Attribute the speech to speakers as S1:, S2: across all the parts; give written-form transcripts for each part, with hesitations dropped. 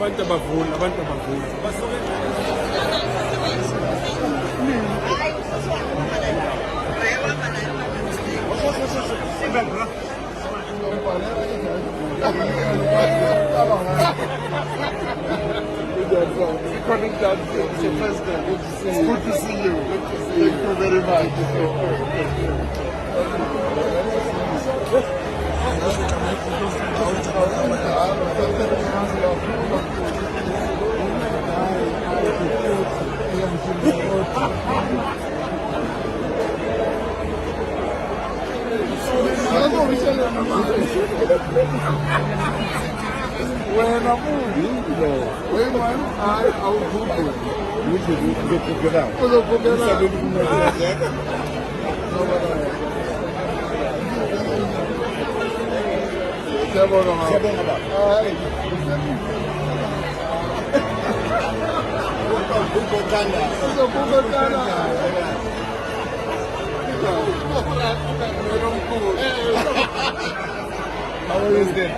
S1: Abantu abavula
S2: It's good to see you. Thank you very much. When I'm moving, when I'll Google it. We should get it out. How is it?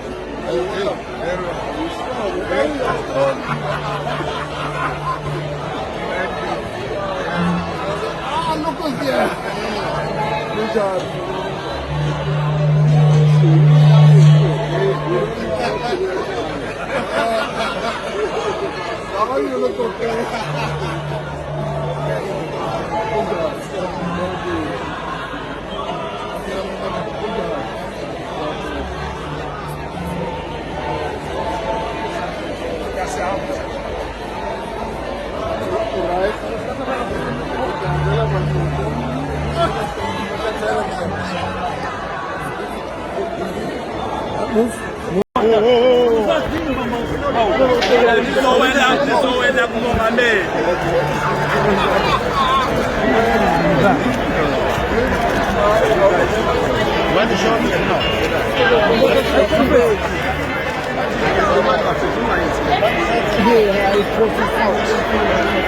S2: Look who's there. Good job. How you look okay? Good job.
S1: When the shot is enough.
S2: Yeah, it's 44.